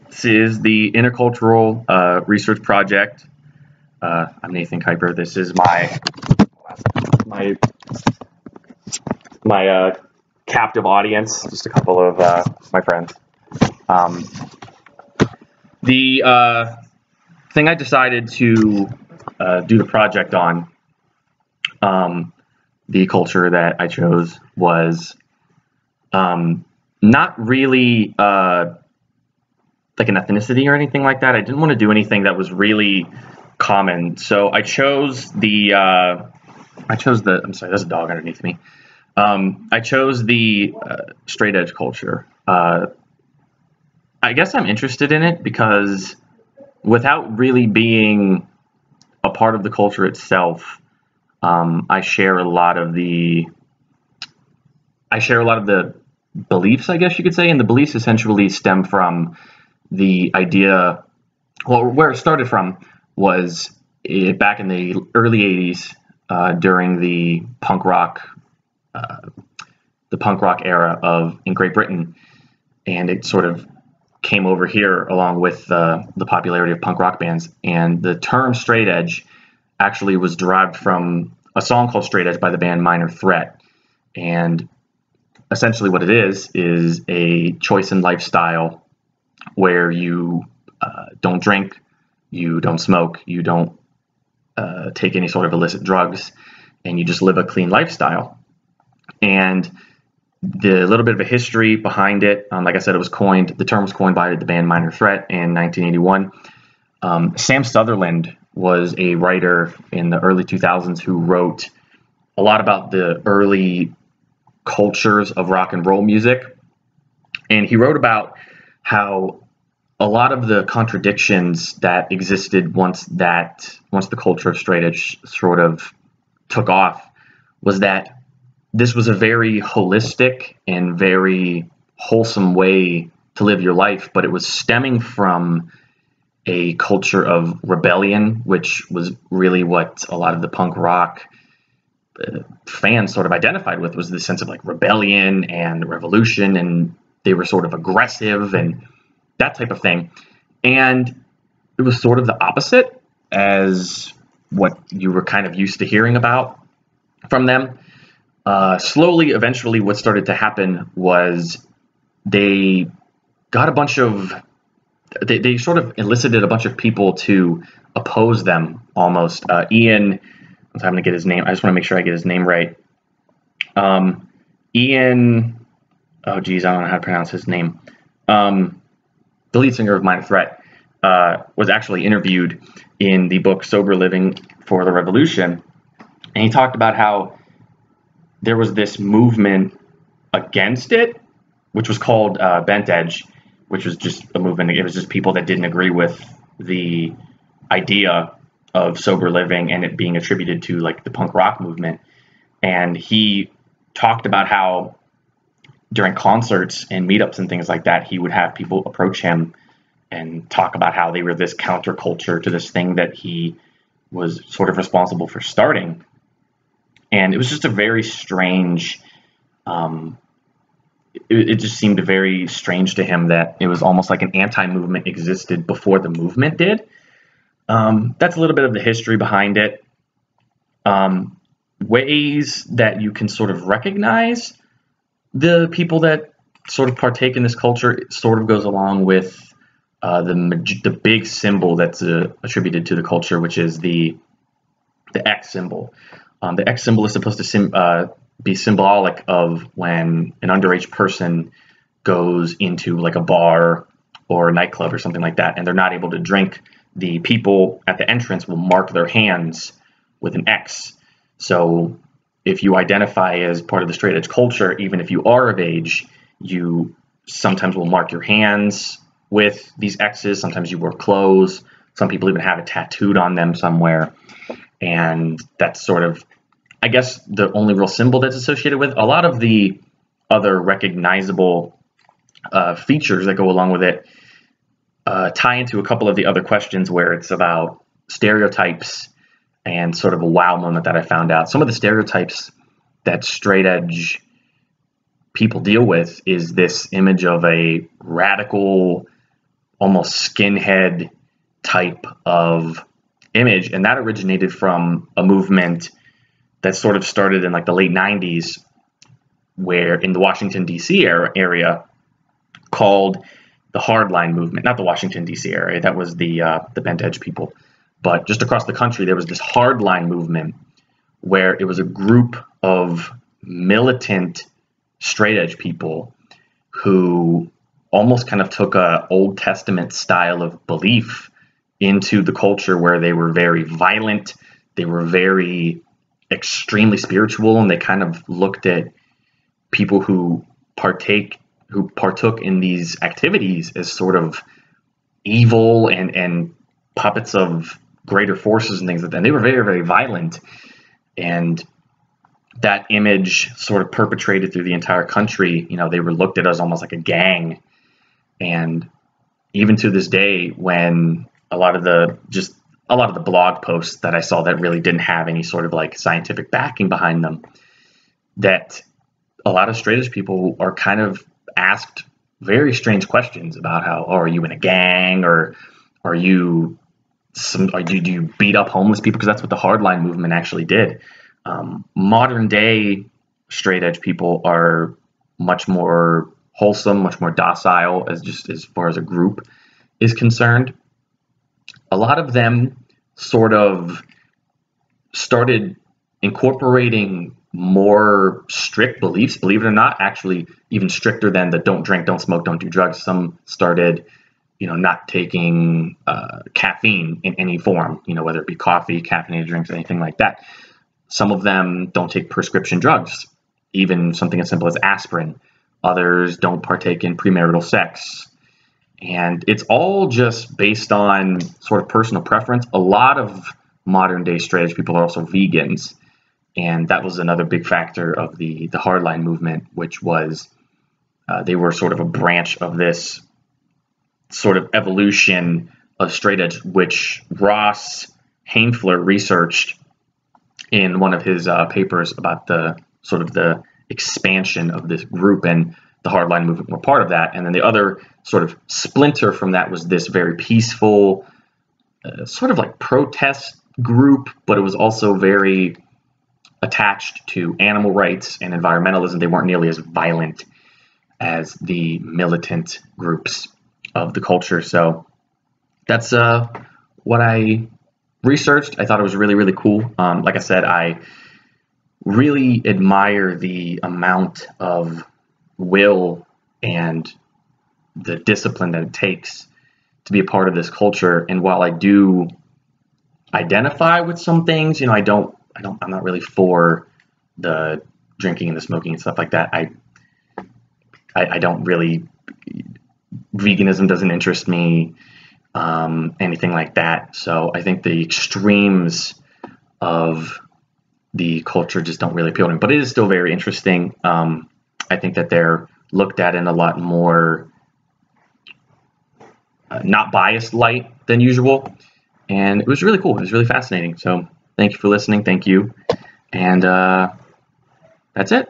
This is the Intercultural Research Project. I'm Nathan Kuiper. This is my captive audience, just a couple of my friends. The thing I decided to do the project on, the culture that I chose was not really like an ethnicity or anything like that. I didn't want to do anything that was really common. So I chose I'm sorry, there's a dog underneath me. I chose the straight edge culture. I guess I'm interested in it because without really being a part of the culture itself, I share a lot of the beliefs, I guess you could say, and the beliefs essentially stem from the idea. Well, where it started from was back in the early 80s during the punk rock era in Great Britain, and it sort of came over here along with the popularity of punk rock bands. And the term straight edge actually was derived from a song called Straight Edge by the band Minor Threat. And essentially what it is a choice in lifestyle where you don't drink, you don't smoke, you don't take any sort of illicit drugs, and you just live a clean lifestyle. And the little bit of a history behind it, like I said, the term was coined by the band Minor Threat in 1981. Sam Sutherland was a writer in the early 2000s who wrote a lot about the early cultures of rock and roll music. And he wrote about how a lot of the contradictions that existed once the culture of straight edge sort of took off was that this was a very holistic and very wholesome way to live your life, but it was stemming from a culture of rebellion, which was really what a lot of the punk rock fans sort of identified with, was this sense of like rebellion and revolution, and they were sort of aggressive and that type of thing. And it was sort of the opposite as what you were kind of used to hearing about from them. Slowly, eventually, what started to happen was they got they sort of elicited a bunch of people to oppose them almost. Ian, I'm having to get his name. I just want to make sure I get his name right. Ian, oh geez, I don't know how to pronounce his name. The lead singer of Minor Threat was actually interviewed in the book Sober Living for the Revolution. And he talked about how there was this movement against it, which was called Bent Edge, which was just a movement. It was just people that didn't agree with the idea of sober living and it being attributed to like the punk rock movement. And he talked about how during concerts and meetups and things like that, he would have people approach him and talk about how they were this counterculture to this thing that he was sort of responsible for starting. And it was just a very strange, it just seemed very strange to him that it was almost like an anti-movement existed before the movement did. That's a little bit of the history behind it. Ways that you can sort of recognize the people that sort of partake in this culture, it sort of goes along with the big symbol that's attributed to the culture, which is the X symbol. The X symbol is supposed to be symbolic of when an underage person goes into like a bar or a nightclub or something like that, and they're not able to drink. The people at the entrance will mark their hands with an X. So if you identify as part of the straight edge culture, even if you are of age, you sometimes will mark your hands with these X's. Sometimes you wear clothes. Some people even have it tattooed on them somewhere. And that's sort of, I guess, the only real symbol that's associated with. A lot of the other recognizable features that go along with it tie into a couple of the other questions where it's about stereotypes and sort of a wow moment that I found out. Some of the stereotypes that straight edge people deal with is this image of a radical almost skinhead type of image, and that originated from a movement that sort of started in like the late 90s, where in the Washington D.C. area, called the Hardline movement. Not the Washington D.C. area, that was the bent edge people, but just across the country there was this Hardline movement where it was a group of militant straight edge people who almost kind of took a Old Testament style of belief into the culture, where they were very violent, they were very extremely spiritual, and they kind of looked at people who partook in these activities as sort of evil and puppets of greater forces and things like that. And they were very, very violent, and that image sort of perpetrated through the entire country. You know, they were looked at as almost like a gang. And even to this day, when a lot of the blog posts that I saw that really didn't have any sort of like scientific backing behind them, that a lot of straight edge people are kind of asked very strange questions about how, oh, are you in a gang, or do you beat up homeless people? Because that's what the Hardline movement actually did. Modern day straight edge people are much more wholesome, much more docile as far as a group is concerned. A lot of them sort of started incorporating more strict beliefs, believe it or not, actually even stricter than the don't drink, don't smoke, don't do drugs. Some started, not taking caffeine in any form, whether it be coffee, caffeinated drinks, anything like that. Some of them don't take prescription drugs, even something as simple as aspirin. Others don't partake in premarital sex. And it's all just based on sort of personal preference. A lot of modern day straight edge people are also vegans. And that was another big factor of the Hardline movement, which was they were sort of a branch of this sort of evolution of straight edge, which Ross Hainfler researched in one of his papers about the sort of the expansion of this group, and the Hardline movement were part of that. And then the other sort of splinter from that was this very peaceful sort of like protest group, but it was also very attached to animal rights and environmentalism. They weren't nearly as violent as the militant groups of the culture. So that's what I researched. I thought it was really, really cool. Like I said, I really admire the amount of will and the discipline that it takes to be a part of this culture. And while I do identify with some things, I'm not really for the drinking and the smoking and stuff like that. I don't really, veganism doesn't interest me, anything like that. So I think the extremes of the culture just don't really appeal to me, but it is still very interesting. I think that they're looked at in a lot more not biased light than usual. And it was really cool. It was really fascinating. So thank you for listening. Thank you. And that's it.